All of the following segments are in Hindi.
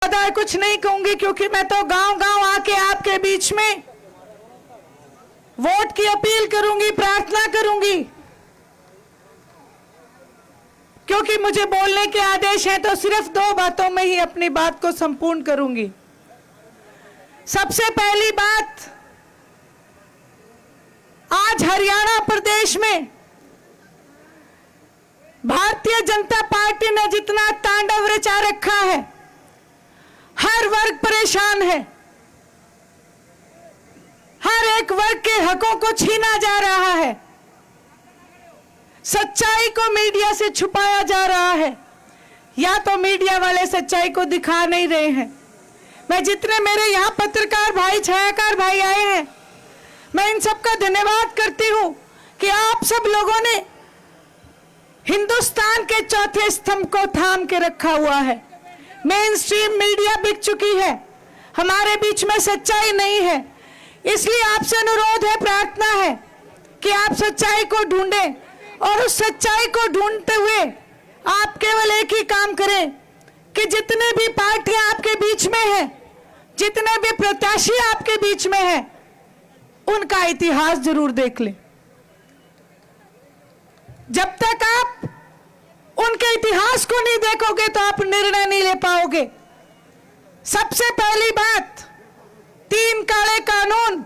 ज्यादा कुछ नहीं कहूंगी, क्योंकि मैं तो गांव गांव आके आपके बीच में वोट की अपील करूंगी, प्रार्थना करूंगी, क्योंकि मुझे बोलने के आदेश हैं। तो सिर्फ 2 बातों में ही अपनी बात को संपूर्ण करूंगी। सबसे पहली बात, आज हरियाणा प्रदेश में भारतीय जनता पार्टी ने जितना तांडव रचा रखा है, हर वर्ग परेशान है, हर एक वर्ग के हकों को छीना जा रहा है, सच्चाई को मीडिया से छुपाया जा रहा है, या तो मीडिया वाले सच्चाई को दिखा नहीं रहे हैं। मैं जितने मेरे यहाँ पत्रकार भाई, छायाकार भाई आए हैं, मैं इन सबका धन्यवाद करती हूं कि आप सब लोगों ने हिंदुस्तान के चौथे स्तंभ को थाम के रखा हुआ है। मेन स्ट्रीम मीडिया बिक चुकी है, हमारे बीच में सच्चाई नहीं है, इसलिए आपसे अनुरोध है, प्रार्थना है कि आप सच्चाई को ढूंढें, और उस सच्चाई को ढूंढते हुए आप केवल एक ही काम करें कि जितने भी पार्टियां आपके बीच में हैं, जितने भी प्रत्याशी आपके बीच में हैं, उनका इतिहास जरूर देख लें। जब तक आप उनके इतिहास को नहीं देखोगे तो आप निर्णय नहीं ले पाओगे। सबसे पहली बात, 3 काले कानून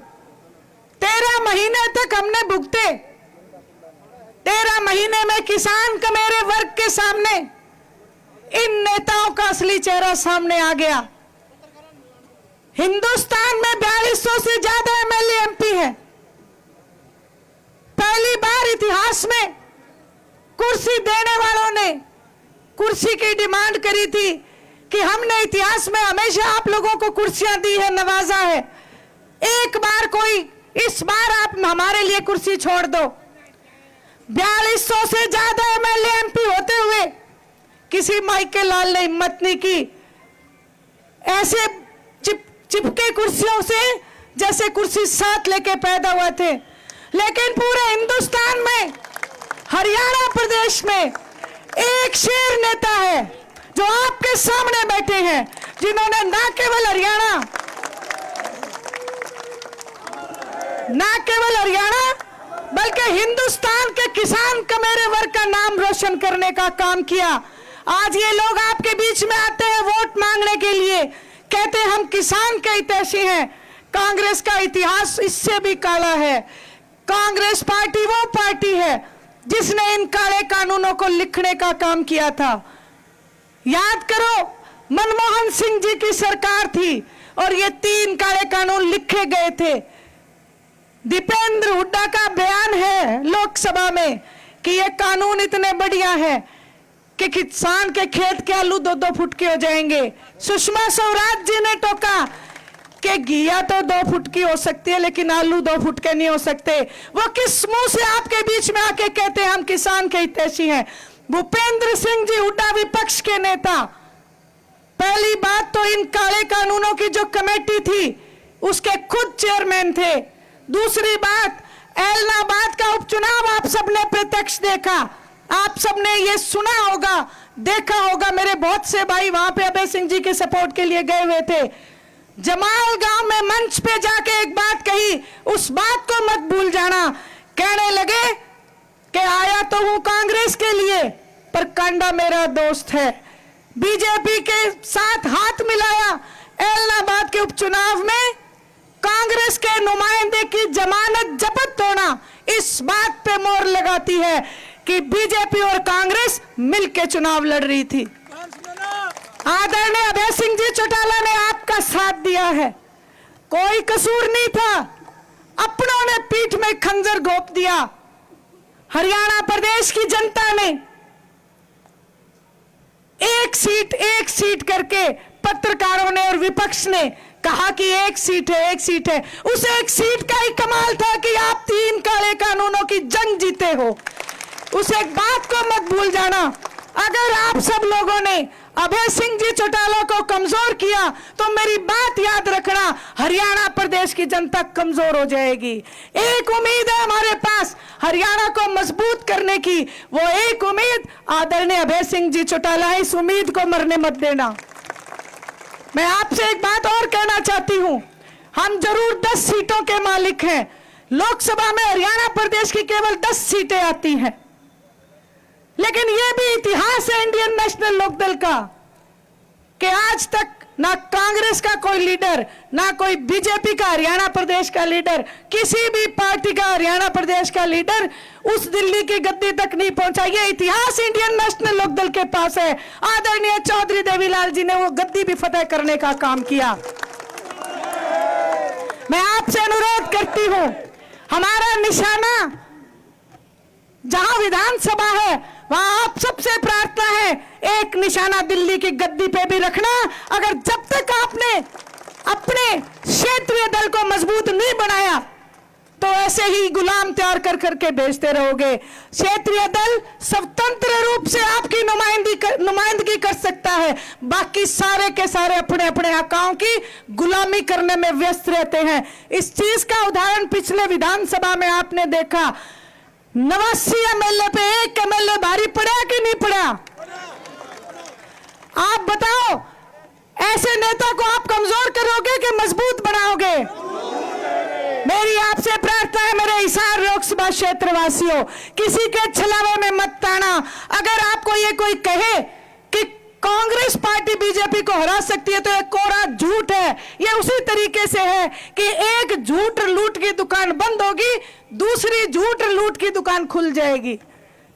13 महीने तक हमने भुगते। 13 महीने में किसान का मेरे वर्ग के सामने इन नेताओं का असली चेहरा सामने आ गया। हिंदुस्तान में 4200 से ज्यादा एमएलए एमपी है। पहली बार इतिहास में कुर्सी देने वालों ने कुर्सी की डिमांड करी थी कि हमने इतिहास में हमेशा आप लोगों को कुर्सियां दी है, नवाजा है, एक बार कोई, इस बार आप हमारे लिए कुर्सी छोड़ दो। 4200 से ज्यादा एमएलए एमपी होते हुए किसी माइकल लाल ने हिम्मत नहीं की, ऐसे चिपके कुर्सियों से जैसे कुर्सी साथ लेके पैदा हुए थे। लेकिन पूरे हिंदुस्तान में, हरियाणा प्रदेश में एक शेर नेता है जो आपके सामने बैठे हैं, जिन्होंने ना केवल हरियाणा बल्कि हिंदुस्तान के किसान का, मेरे वर्ग का नाम रोशन करने का काम किया। आज ये लोग आपके बीच में आते हैं वोट मांगने के लिए, कहते हैं हम किसान के हितैषी हैं। कांग्रेस का इतिहास इससे भी काला है। कांग्रेस पार्टी वो पार्टी है जिसने इन काले कानूनों को लिखने का काम किया था। याद करो, मनमोहन सिंह जी की सरकार थी और ये 3 काले कानून लिखे गए थे। दीपेंद्र हुड्डा का बयान है लोकसभा में कि ये कानून इतने बढ़िया है कि किसान के खेत के आलू 2-2 फुट के हो जाएंगे। सुषमा स्वराज जी ने टोका कि घिया तो 2 फुट की हो सकती है, लेकिन आलू 2 फुट के नहीं हो सकते। वो किस मुंह से आपके बीच में आके कहते हैं हम किसान के हितैषी हैं? भूपेंद्र सिंह जी हुड्डा विपक्ष के नेता। पहली बात तो इन काले कानूनों की जो कमेटी थी उसके खुद चेयरमैन थे। दूसरी बात, एलनाबाद का उपचुनाव आप सबने प्रत्यक्ष देखा, आप सबने ये सुना होगा, देखा होगा। मेरे बहुत से भाई वहां पे अभय सिंह जी के सपोर्ट के लिए गए हुए थे। जमाल गांव में मंच पे जाके एक बात कही, उस बात को मत भूल जाना। कहने लगे कि आया तो हूं कांग्रेस के लिए, पर कांडा मेरा दोस्त है। बीजेपी के साथ हाथ मिलाया। एलनाबाद के उपचुनाव में कांग्रेस के नुमाइंदे की जमानत जब्त होना इस बात पे मोहर लगाती है कि बीजेपी और कांग्रेस मिलकर चुनाव लड़ रही थी। आदरणीय अभय सिंह जी चौटाला ने आपका साथ दिया है, कोई कसूर नहीं था, अपनों ने पीठ में खंजर घोंप दिया। हरियाणा प्रदेश की जनता ने एक सीट करके, पत्रकारों ने और विपक्ष ने कहा कि एक सीट है। उस एक सीट का ही कमाल था कि आप 3 काले कानूनों की जंग जीते हो। उस एक बात को मत भूल जाना, अगर आप सब लोगों ने अभय सिंह जी चौटाला को कमजोर किया तो मेरी बात याद रखना, हरियाणा प्रदेश की जनता कमजोर हो जाएगी। एक उम्मीद है हमारे पास हरियाणा को मजबूत करने की, वो एक उम्मीद आदरणीय अभय सिंह जी चौटाला है। इस उम्मीद को मरने मत देना। मैं आपसे एक बात और कहना चाहती हूं, हम जरूर 10 सीटों के मालिक हैं। लोकसभा में हरियाणा प्रदेश की केवल 10 सीटें आती हैं, लेकिन यह भी इतिहास है इंडियन नेशनल लोकदल का कि आज तक ना कांग्रेस का कोई लीडर, ना कोई बीजेपी का हरियाणा प्रदेश का लीडर, किसी भी पार्टी का हरियाणा प्रदेश का लीडर उस दिल्ली की गद्दी तक नहीं पहुंचा। ये इतिहास इंडियन नेशनल लोकदल के पास है। आदरणीय चौधरी देवीलाल जी ने वो गद्दी भी फतेह करने का काम किया। मैं आपसे अनुरोध करती हूं, हमारा निशाना जहां विधानसभा है वहां आप सबसे प्रार्थना है एक निशाना दिल्ली की गद्दी पे भी रखना। अगर जब तक आपने अपने क्षेत्रीय दल को मजबूत नहीं बनाया तो ऐसे ही गुलाम तैयार कर करके भेजते रहोगे। क्षेत्रीय दल स्वतंत्र रूप से आपकी नुमाइंदगी कर सकता है, बाकी सारे के सारे अपने अपने आकाओं की गुलामी करने में व्यस्त रहते हैं। इस चीज का उदाहरण पिछले विधानसभा में आपने देखा। 89 एमएलए पे एक एमएलए भारी पड़ा कि नहीं पड़ा? आप बताओ, ऐसे नेता को आप कमजोर करोगे कि मजबूत बनाओगे? मेरी आपसे प्रार्थना है मेरे हिसार लोकसभा क्षेत्र वासियों, किसी के छलावे में मत आना। अगर आपको ये कोई कहे कि कांग्रेस पार्टी बीजेपी को हरा सकती है तो एक कोरा झूठ है। ये उसी तरीके से है कि एक झूठ लूट की दुकान बंद होगी, दूसरी झूठ लूट की दुकान खुल जाएगी।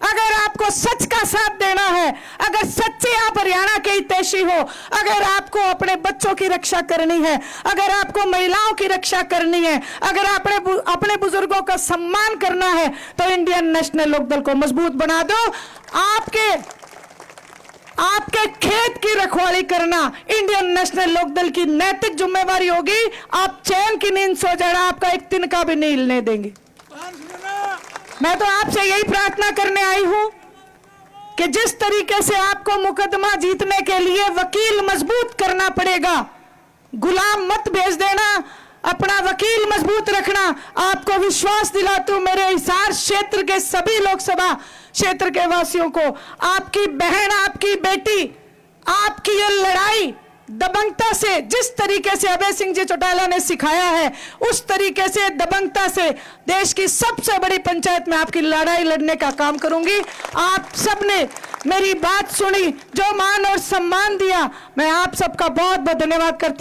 अगर आपको सच का साथ देना है, अगर सच्चे आप हरियाणा के हितैषी हो, अगर आपको अपने बच्चों की रक्षा करनी है, अगर आपको महिलाओं की रक्षा करनी है, अगर अपने बुजुर्गों का सम्मान करना है तो इंडियन नेशनल लोकदल को मजबूत बना दो। आपके खेत की रखवाली करना इंडियन नेशनल लोकदल की नैतिक जिम्मेवारी होगी। आप चैन की नींद सो जाना, आपका एक तिनका भी नहीं हिलने देंगे। मैं तो आपसे यही प्रार्थना करने आई हूं कि जिस तरीके से आपको मुकदमा जीतने के लिए वकील मजबूत करना पड़ेगा, गुलाम मत भेज देना, अपना वकील मजबूत रखना। आपको विश्वास दिलाता हूं मेरे हिसार क्षेत्र के सभी लोकसभा क्षेत्र के वासियों को, आपकी बहन, आपकी बेटी, आपकी ये लड़ाई दबंगता से, जिस तरीके से अभय सिंह जी चौटाला ने सिखाया है उस तरीके से दबंगता से देश की सबसे बड़ी पंचायत में आपकी लड़ाई लड़ने का काम करूंगी। आप सबने मेरी बात सुनी, जो मान और सम्मान दिया, मैं आप सबका बहुत बहुत धन्यवाद करती हूं।